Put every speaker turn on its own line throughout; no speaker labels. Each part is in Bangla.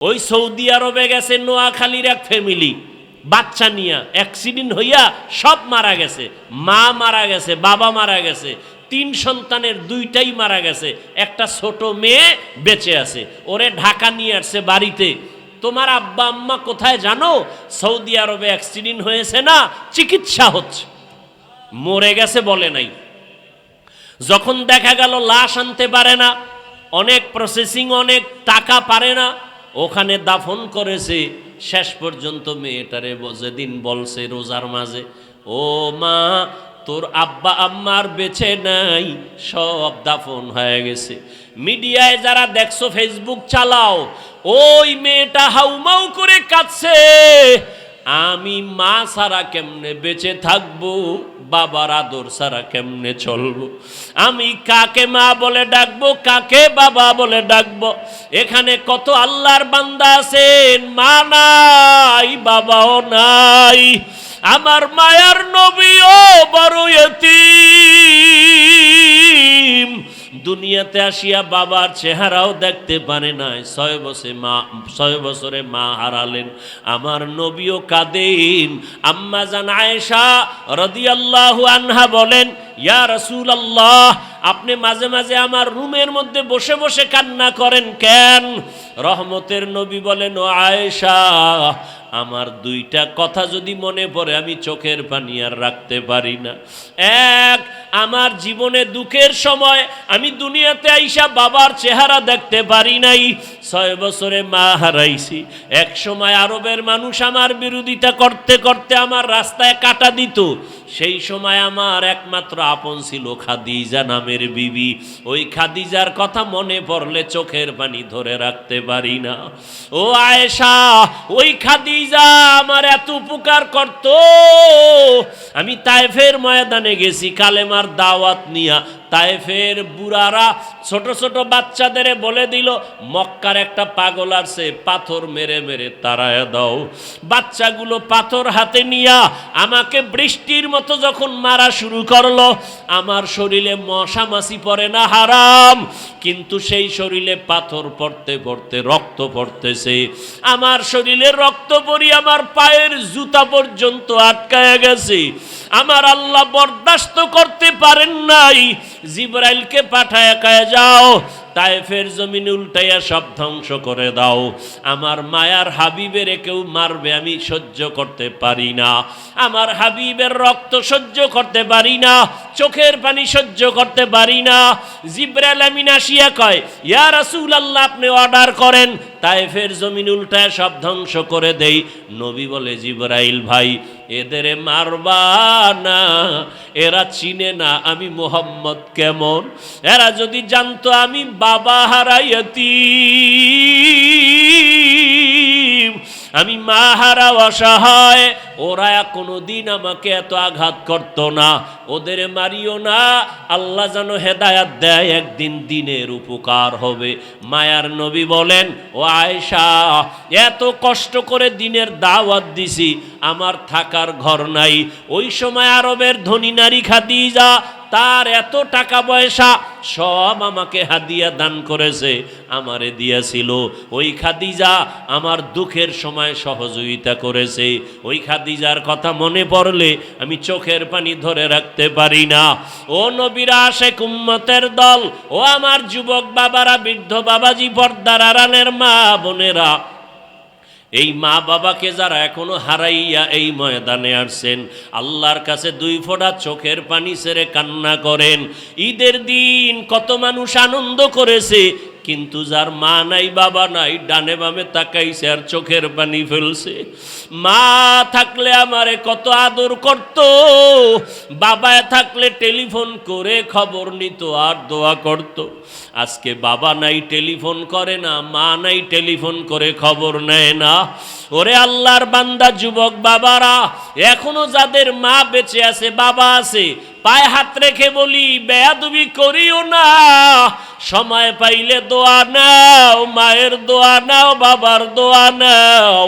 ওই সৌদি আরবে গেছে নোয়াখালীর এক ফ্যামিলি, বাচ্চা নিয়া অ্যাক্সিডেন্ট হইয়া সব মারা গেছে। মা মারা গেছে, বাবা মারা গেছে, 3 সন্তানের 2টাই মারা গেছে, একটা ছোট মেয়ে বেঁচে আছে। ওরে ঢাকা নিয়ে আসছে বাড়িতে। তোমার আব্বা আম্মা কোথায় জানো? সৌদি আরবে অ্যাক্সিডেন্ট হয়েছে না, চিকিৎসা হচ্ছে। মরে গেছে বলে নাই। যখন দেখা গেল লাশ আনতে পারে না, অনেক প্রসেসিং, অনেক টাকা পারে না, ওখানে দাফন করেছে। শেষ পর্যন্ত মেয়েটারে যেদিন বলছে রোজার মাঝে, ও মা তোর আব্বা আম্মার বেঁচে নাই, সব দাফন হয়ে গেছে। মিডিয়ায় যারা দেখছো, ফেসবুক চালাও, ওই মেয়েটা হাউমাউ করে কাঁদছে, আমি মা ছাড়া কেমনে বেঁচে থাকবো, বাবার আদর ছাড়া কেমনে চলবো, আমি কাকে মা বলে ডাকবো, কাকে বাবা বলে ডাকবো। এখানে কত আল্লাহর বান্দা আছেন, মা নাই বাবাও নাই। আমার মায়ার নবীও বড় ইতিম, দুনিয়াতে আসিয়া বাবার চেহারাও দেখতে পারে নাই। 6 বছরে মা হারালেন। আমার নবীও কাঁদেন। আম্মা জান আয়েশা রাদিয়াল্লাহু আনহা বলেন, ইয়া রাসূলুল্লাহ, আপনি মাঝে মাঝে আমার রুমের মধ্যে বসে বসে কান্না করেন কেন? রহমতের নবী বলেন, ও আয়েশা, আমার 2টা কথা যদি মনে পড়ে আমি চোখের পানি আর রাখতে পারি না। এক, আমার জীবনে দুঃখের সময় আমি দুনিয়াতে আইসা বাবার চেহারা দেখতে পারি নাই। 6 বছরে মা হারাইছি। এক সময় আরবের মানুষ আমার বিরোধিতা করতে করতে আমার রাস্তায় কাটা দিত। সেই সময় আমার একমাত্র আপন ছিল খাদিজা নামের বিবি। ওই খাদিজার কথা মনে পড়লে চোখের পানি ধরে রাখতে পারি না। ও আয়েশা, ওই খাদিজা আমার এত উপকার করত। আমি তায়েফের ময়দানে গেছি কালেমার দাওয়াত নিয়া। তায়েফের বুড়ারা ছোট ছোট বাচ্চাদের বলে দিল, মক্কার একটা পাগল আসছে, পাথর মেরে মেরে তাড়ায় দাও। বাচ্চাগুলো পাথর হাতে নিয়া আমাকে বৃষ্টির মতো যখন মারা শুরু করলো, আমার শরীরে মশা মাছি পড়ে না, হারাম, কিন্তু সেই শরীরে পাথর পড়তে পড়তে রক্ত পড়তেছে। আমার শরীরে রক্ত পড়ি আমার পায়ের জুতা পর্যন্ত আটকায় গেছে। আমার আল্লাহ বরদাস্ত করতে পারেন নাই। জিবরাইলকে পাঠায় কয়ে যাও, তায়েফের জমিন উল্টাইয়া সব ধ্বংস করে দাও। আমার মায়ার হাবিবের কেউ মারবে, আমি সহ্য করতে পারি না। আমার হাবিবের রক্ত সহ্য করতে পারি না, চোখের পানি সহ্য করতে পারি না। জিবরাইল আমিন আসিয়া কয়, ইয়া রাসূলুল্লাহ, আপনি অর্ডার করেন, তায়েফের জমিন উল্টায় সব ধ্বংস করে দেই। নবী বলে, জিবরাইল ভাই, এদের মারবা না, এরা চিনে না আমি মুহাম্মদ কেমন। এরা যদি জানতো আমি বাবা হারাইয়াতি, আমি মা হারা অসহায়, ওরা কোনোদিন আমাকে এত আঘাত করত না। ওদের মারিও না, আল্লাহ যেন হেদায়াত দেয়, একদিন দিনের উপকার হবে। মায়ার নবী বলেন, ও আয়েশা, এত কষ্ট করে দিনের দাওয়াত দিছি, আমার থাকার ঘর নাই। ওই সময় আরবের ধনী নারী খাদিজা, তার এত টাকা পয়সা সব আমাকে হাদিয়া দান করেছে, আমারে দিয়েছিল। ওই খাদিজা আমার দুঃখের সময় সহযোগিতা করেছে। ওই খাদিজার কথা মনে পড়লে আমি চোখের পানি ধরে রাখতে পারি না। ও নবীর আশিক উম্মতের দল, ও আমার যুবক বাবারা, বৃদ্ধ বাবাজি, পর্দার আড়ালের মা বোনেরা, এই মা বাবাকে যারা এখনো হারাইয়া এই ময়দানে আসছেন, আল্লাহর কাছে 2 ফোঁটা চোখের পানি ছেড়ে কান্না করেন। ঈদের দিন কত মানুষ আনন্দ করেছে, কিন্তু যার মা নাই বাবা নাই, ডানে বামে তাকাইছে আর চোখের পানি ফেলছে। মা থাকলে আমারে কত আদর করত, বাবা থাকলে টেলিফোন করে খবর নিত আর দোয়া করত। আজকে বাবা নাই, টেলিফোন করে না, মা নাই, টেলিফোন করে খবর নেয় না। ওরে আল্লাহর বান্দা যুবক বাবারা, এখনো যাদের মা বেঁচে আছে, বাবা আছে, পায়ে হাত রেখে বলি, বেয়াদবি করিও না। সময় পাইলে দোয়া নাও, মায়ের দোয়া নাও, বাবার দোয়া নাও।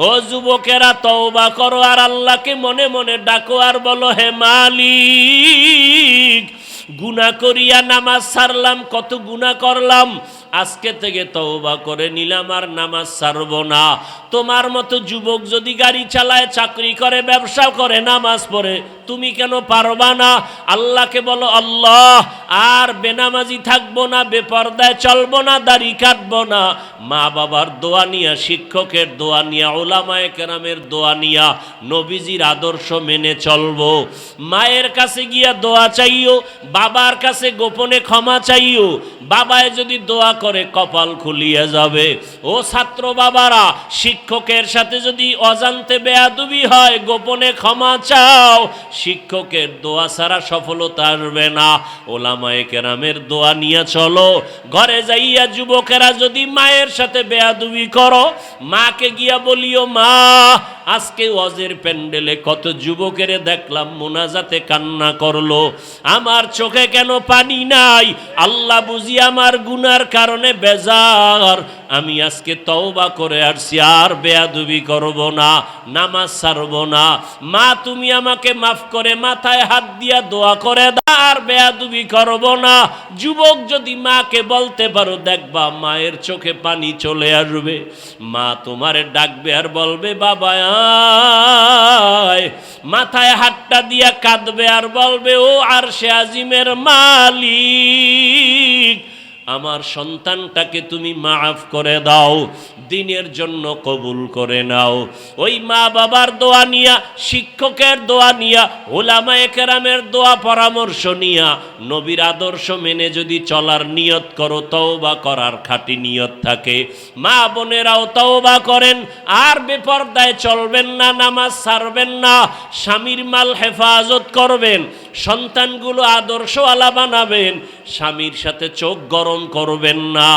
ও যুবকেরা, তওবা করো আর আল্লাহকে মনে মনে ডাকো আর বলো, হে মালিক, গুনাহ করিয়া নামাজ ছাড়লাম, কত গুনাহ করলাম, আজকে থেকে তওবা করে নিলাম, আর নামাজ ছাড়ব না। তোমার মতো যুবক যদি গাড়ি চালায়, চাকরি করে, ব্যবসা করে, নামাজ পড়ে, তুমি কেন পারবা না? আল্লাহকে বলো, আল্লাহ আর বেনামাজি থাকবো না, বেপরদায় চলবো না, দাড়ি কাটবো না। মা বাবার দোয়া নিয়া, শিক্ষকের দোয়া নিয়া, ওলামায়ে কেরামের দোয়া নিয়া, নবীজির আদর্শ মেনে চলবো। মায়ের কাছে গিয়া দোয়া চাইও, বাবার কাছে গোপনে ক্ষমা চাইও। বাবায় যদি দোয়া করে কপাল খুলিয়া যাবে। ও ছাত্র বাবারা, শিক্ষকের সাথে যদি অজান্তে বেয়াদবি হয়, গোপনে ক্ষমা চাও। শিক্ষকের দোয়া ছাড়া সফলতা আসবে না। ওলামায়ে কেরামের দোয়া নিয়ে চলো। ঘরে যাইয়া যুবকেরা যদি মায়ের সাথে বেয়াদবি করো, মাকে গিয়া বলিও, মা আজকে ওয়াজের প্যান্ডেলে কত যুবকের দেখলাম মোনাজাতে কান্না করলো, আমার চোখে কেন পানি নাই? আল্লাহ বুঝি আমার গুনার কারণে বেজার। আমি আজকে তওবা করে আসছি, আর বেয়াদবি করব না, নামাজ ছাড়ব না। মা তুমি আমাকে মাফ করে মাথায় হাত দিয়া দোয়া করে দাও, আর বেয়াদবি করব না। যুবক যদি মাকে বলতে পারো, দেখবা মায়ের চোখে পানি চলে আসবে। মা তোমারে ডাকবে আর বলবে, বাবা আয়। মাথায় হাতটা দিয়া কাঁদবে আর বলবে, ও আরশে আজিমের মালিক, আমার সন্তানটাকে তুমি মাফ করে দাও, দিনের জন্য কবুল করে নাও। ওই মা বাবার দোয়া নিয়া, শিক্ষকের দোয়া নিয়া, ওলামায়ে কেরামের দোয়া পরামর্শ নিয়া, নবীর আদর্শ মেনে যদি চলার নিয়ত করো, তওবা করার খাঁটি নিয়ত থাকে, মা বোনেরাও তওবা করেন, আর বেপরদায় চলবেন না, নামাজ ছাড়বেন না, স্বামীর মাল হেফাজত করবেন, সন্তানগুলো আদর্শওয়ালা বানাবেন, স্বামীর সাথে চোখ গরম করবেন না।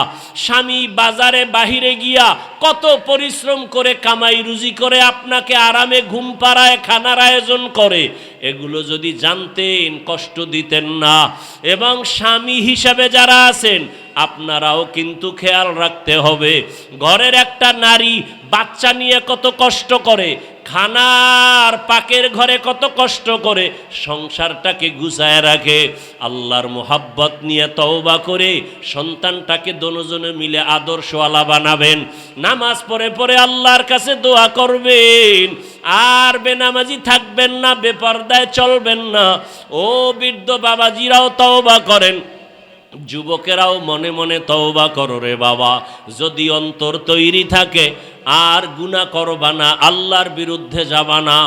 স্বামী বাজারে বাহিরে গিয়া কত পরিশ্রম করে কামাই রুজি করে আপনাকে আরামে ঘুম পাড়ায়, খানার আয়োজন করে, এগুলো যদি জানতেন কষ্ট দিতেন না। এবং স্বামী হিসাবে যারা আছেন, আপনারাও কিন্তু খেয়াল রাখতে হবে। ঘরের একটা নারী বাচ্চা নিয়ে কত কষ্ট করে, খানার পাকের ঘরে কত কষ্ট করে সংসারটাকে গুছায় রাখে। আল্লাহর মোহাব্বত নিয়ে তওবা করে সন্তানটাকে দুজনে মিলে আদর্শওয়ালা বানাবেন। নামাজ পড়ে পড়ে আল্লাহর কাছে দোয়া করবেন, আর বেনামাজি থাকবেন না, বেপরদায় চলবেন না। ও বৃদ্ধ বাবাজিরাও তওবা করেন, যুবকেরাও মনে মনে তওবা করো রে বাবা। যদি অন্তর তৈরি থাকে, আর গুনাহ করবা না, আল্লাহর বিরুদ্ধে যাবা না,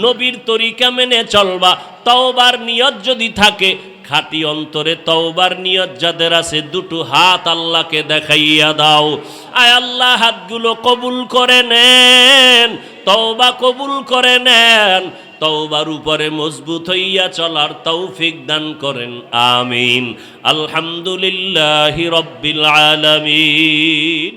নবীর তরিকা মেনে চলবা, তওবার নিয়ত যদি থাকে, খাঁটি অন্তরে তওবার নিয়ত যাদের আছে, দুটো হাত আল্লাহকে দেখাইয়া দাও। আয় আল্লাহ, হাতগুলো কবুল করে নেন, তওবা কবুল করে নেন, তওবার উপরে মজবুত হইয়া চলার তৌফিক দান করেন, আমিন। আলহামদুলিল্লাহি রাব্বিল আলামিন।